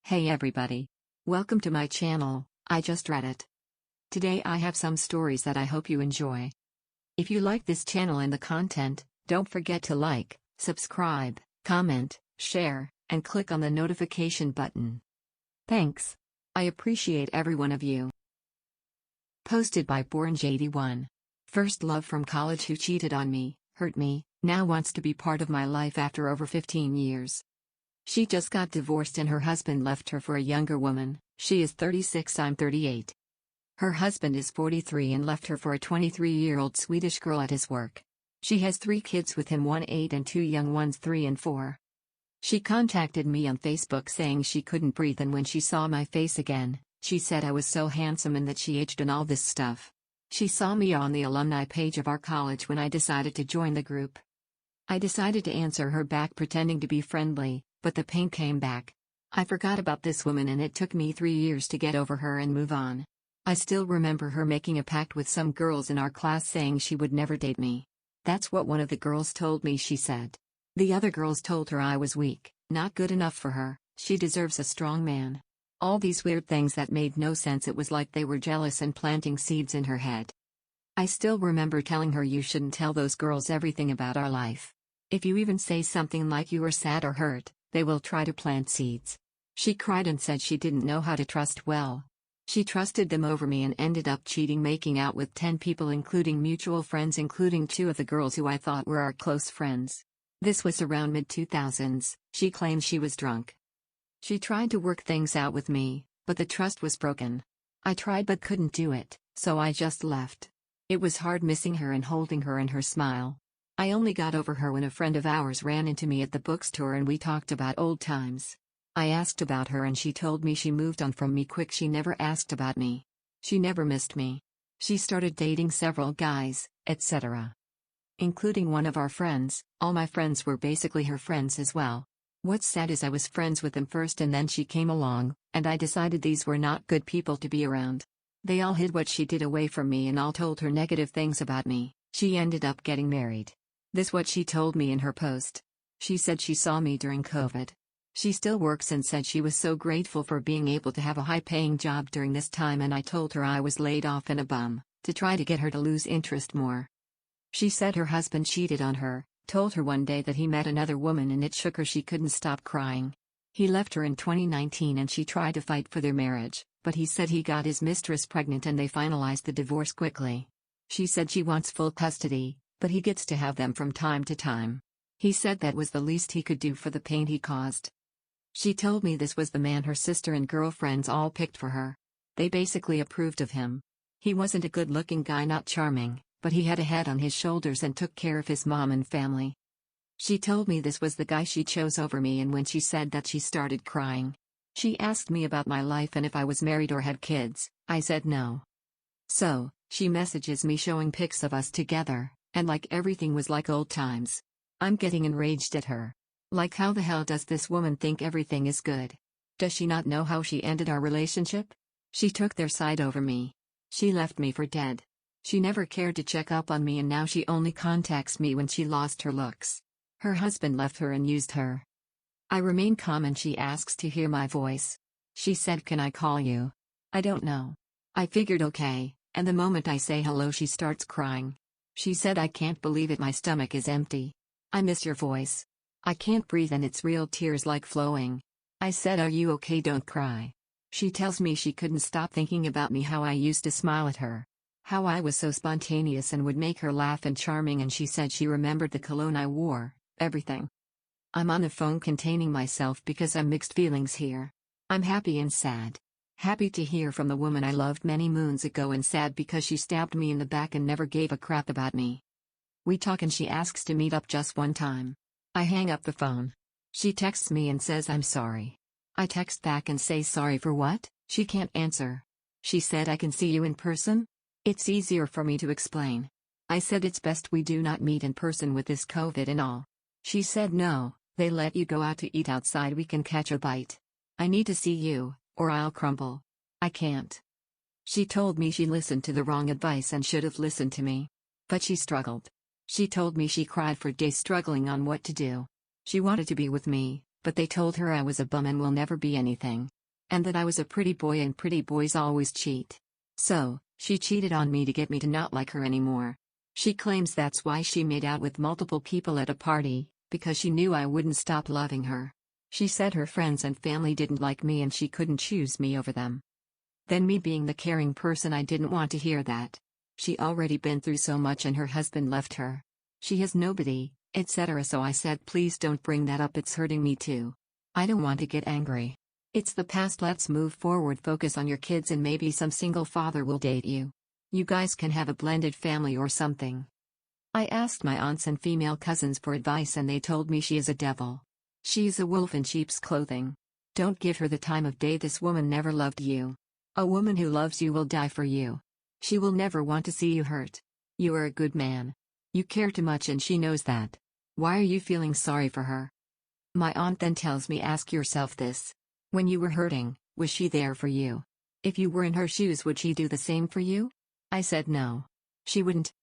Hey everybody. Welcome to my channel, I just read it. Today I have some stories that I hope you enjoy. If you like this channel and the content, don't forget to like, subscribe, comment, share, and click on the notification button. Thanks. I appreciate every one of you. Posted by Borange81. First love from college who cheated on me, hurt me, now wants to be part of my life after over 15 years. She just got divorced and her husband left her for a younger woman. She is 36, I'm 38. Her husband is 43 and left her for a 23-year-old Swedish girl at his work. She has 3 kids with him, one 8 and 2 young ones 3 and 4. She contacted me on Facebook saying she couldn't breathe, and when she saw my face again, she said I was so handsome and that she aged and all this stuff. She saw me on the alumni page of our college when I decided to join the group. I decided to answer her back pretending to be friendly, but the pain came back. I forgot about this woman and it took me 3 years to get over her and move on. I still remember her making a pact with some girls in our class saying she would never date me. That's what one of the girls told me, she said. The other girls told her I was weak, not good enough for her, she deserves a strong man. All these weird things that made no sense. It was like they were jealous and planting seeds in her head. I still remember telling her, you shouldn't tell those girls everything about our life. If you even say something like you are sad or hurt, they will try to plant seeds. She cried and said she didn't know how to trust well. She trusted them over me and ended up cheating, making out with 10 people including mutual friends, including 2 of the girls who I thought were our close friends. This was around mid-2000s, she claimed she was drunk. She tried to work things out with me, but the trust was broken. I tried but couldn't do it, so I just left. It was hard missing her and holding her and her smile. I only got over her when a friend of ours ran into me at the bookstore and we talked about old times. I asked about her and she told me she moved on from me quick. She never asked about me. She never missed me. She started dating several guys, etc. Including one of our friends. All my friends were basically her friends as well. What's sad is I was friends with them first and then she came along, and I decided these were not good people to be around. They all hid what she did away from me and all told her negative things about me. She ended up getting married. This what she told me in her post. She said she saw me during COVID. She still works and said she was so grateful for being able to have a high-paying job during this time, and I told her I was laid off and a bum, to try to get her to lose interest more. She said her husband cheated on her, told her one day that he met another woman and it shook her. She couldn't stop crying. He left her in 2019 and she tried to fight for their marriage, but he said he got his mistress pregnant and they finalized the divorce quickly. She said she wants full custody, but he gets to have them from time to time. He said that was the least he could do for the pain he caused. She told me this was the man her sister and girlfriends all picked for her. They basically approved of him. He wasn't a good-looking guy, not charming, but he had a head on his shoulders and took care of his mom and family. She told me this was the guy she chose over me, and when she said that she started crying. She asked me about my life and if I was married or had kids. I said no. So, she messages me showing pics of us together, and like everything was like old times. I'm getting enraged at her. Like, how the hell does this woman think everything is good? Does she not know how she ended our relationship? She took their side over me. She left me for dead. She never cared to check up on me and now she only contacts me when she lost her looks. Her husband left her and used her. I remain calm and she asks to hear my voice. She said, "Can I call you?" I don't know. I figured okay, and the moment I say hello she starts crying. She said, "I can't believe it, my stomach is empty. I miss your voice. I can't breathe," and it's real tears like flowing. I said, "Are you okay? Don't cry." She tells me she couldn't stop thinking about me, how I used to smile at her. How I was so spontaneous and would make her laugh and charming, and she said she remembered the cologne I wore, everything. I'm on the phone containing myself because I'm mixed feelings here. I'm happy and sad. Happy to hear from the woman I loved many moons ago, and sad because she stabbed me in the back and never gave a crap about me. We talk and she asks to meet up just one time. I hang up the phone. She texts me and says I'm sorry. I text back and say sorry for what? She can't answer. She said, "I can see you in person? It's easier for me to explain." I said it's best we do not meet in person with this COVID and all. She said no, they let you go out to eat outside, we can catch a bite. I need to see you, or I'll crumble. I can't. She told me she listened to the wrong advice and should have listened to me. But she struggled. She told me she cried for days struggling on what to do. She wanted to be with me, but they told her I was a bum and will never be anything. And that I was a pretty boy and pretty boys always cheat. So, she cheated on me to get me to not like her anymore. She claims that's why she made out with multiple people at a party, because she knew I wouldn't stop loving her. She said her friends and family didn't like me and she couldn't choose me over them. Then me being the caring person, I didn't want to hear that. She already been through so much and her husband left her. She has nobody, etc. So I said please don't bring that up, it's hurting me too. I don't want to get angry. It's the past, let's move forward, focus on your kids and maybe some single father will date you. You guys can have a blended family or something. I asked my aunts and female cousins for advice and they told me she is a devil. She's a wolf in sheep's clothing. Don't give her the time of day, this woman never loved you. A woman who loves you will die for you. She will never want to see you hurt. You are a good man. You care too much and she knows that. Why are you feeling sorry for her? My aunt then tells me ask yourself this. When you were hurting, was she there for you? If you were in her shoes, would she do the same for you? I said no. She wouldn't.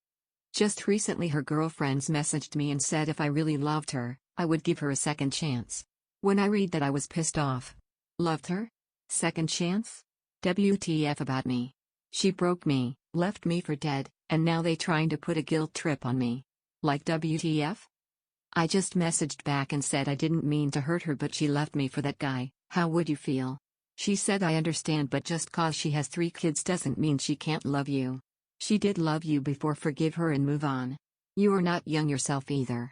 Just recently her girlfriends messaged me and said if I really loved her, I would give her a second chance. When I read that I was pissed off. Loved her? Second chance? WTF about me. She broke me, left me for dead, and now they trying to put a guilt trip on me. Like WTF? I just messaged back and said I didn't mean to hurt her but she left me for that guy, how would you feel? She said I understand but just cause she has 3 kids doesn't mean she can't love you. She did love you before, forgive her and move on. You are not young yourself either.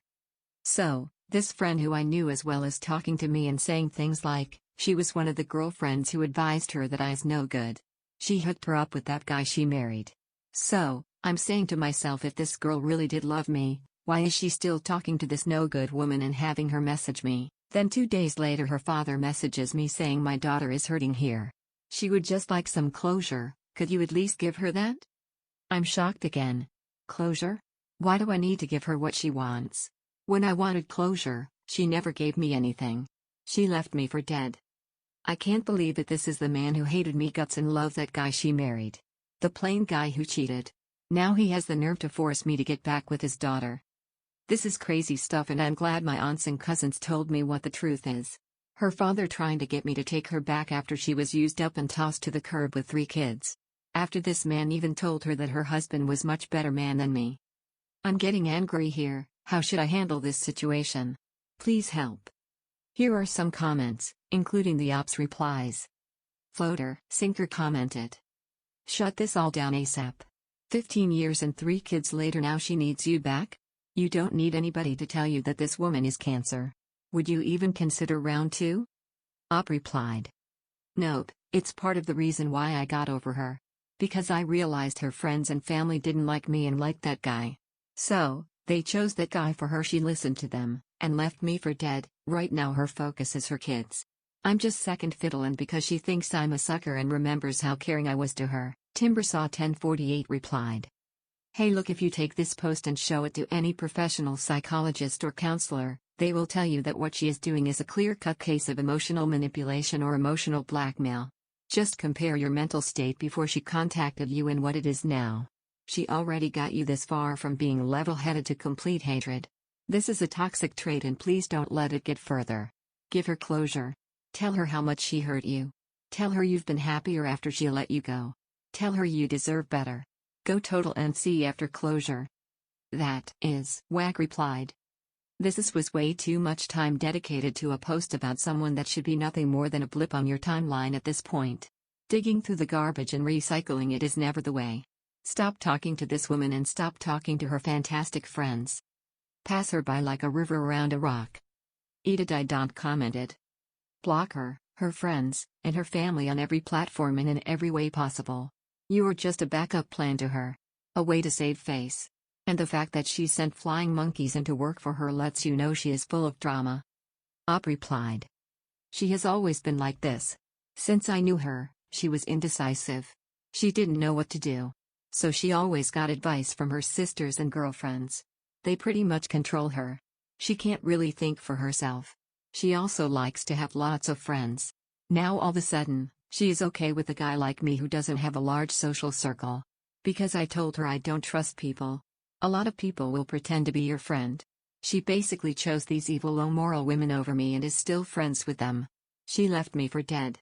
So, this friend who I knew as well as talking to me and saying things like, she was one of the girlfriends who advised her that I was no good. She hooked her up with that guy she married. So, I'm saying to myself, if this girl really did love me, why is she still talking to this no-good woman and having her message me? Then 2 days later her father messages me saying my daughter is hurting here. She would just like some closure, could you at least give her that? I'm shocked again. Closure? Why do I need to give her what she wants? When I wanted closure, she never gave me anything. She left me for dead. I can't believe that this is the man who hated me guts and loved that guy she married. The plain guy who cheated. Now he has the nerve to force me to get back with his daughter. This is crazy stuff and I'm glad my aunts and cousins told me what the truth is. Her father trying to get me to take her back after she was used up and tossed to the curb with 3 kids. After this man even told her that her husband was much better man than me. I'm getting angry here, how should I handle this situation? Please help. Here are some comments, including the ops replies. Floater Sinker commented. Shut this all down ASAP. 15 years and 3 kids later now she needs you back? You don't need anybody to tell you that this woman is cancer. Would you even consider round 2? Op replied. Nope, it's part of the reason why I got over her. Because I realized her friends and family didn't like me and liked that guy. So, they chose that guy for her, she listened to them, and left me for dead. Right now her focus is her kids. I'm just second fiddle and because she thinks I'm a sucker and remembers how caring I was to her. Timbersaw 1048 replied. Hey look, if you take this post and show it to any professional psychologist or counselor, they will tell you that what she is doing is a clear-cut case of emotional manipulation or emotional blackmail. Just compare your mental state before she contacted you and what it is now. She already got you this far from being level-headed to complete hatred. This is a toxic trait and please don't let it get further. Give her closure. Tell her how much she hurt you. Tell her you've been happier after she let you go. Tell her you deserve better. Go total NC after closure. That is, Whack replied. This was way too much time dedicated to a post about someone that should be nothing more than a blip on your timeline at this point. Digging through the garbage and recycling it is never the way. Stop talking to this woman and stop talking to her fantastic friends. Pass her by like a river around a rock. Edadidont commented. Block her, her friends, and her family on every platform and in every way possible. You are just a backup plan to her. A way to save face. And the fact that she sent flying monkeys into work for her lets you know she is full of drama. Op replied. She has always been like this. Since I knew her, she was indecisive. She didn't know what to do. So she always got advice from her sisters and girlfriends. They pretty much control her. She can't really think for herself. She also likes to have lots of friends. Now all of a sudden, she is okay with a guy like me who doesn't have a large social circle. Because I told her I don't trust people. A lot of people will pretend to be your friend. She basically chose these evil low moral women over me and is still friends with them. She left me for dead.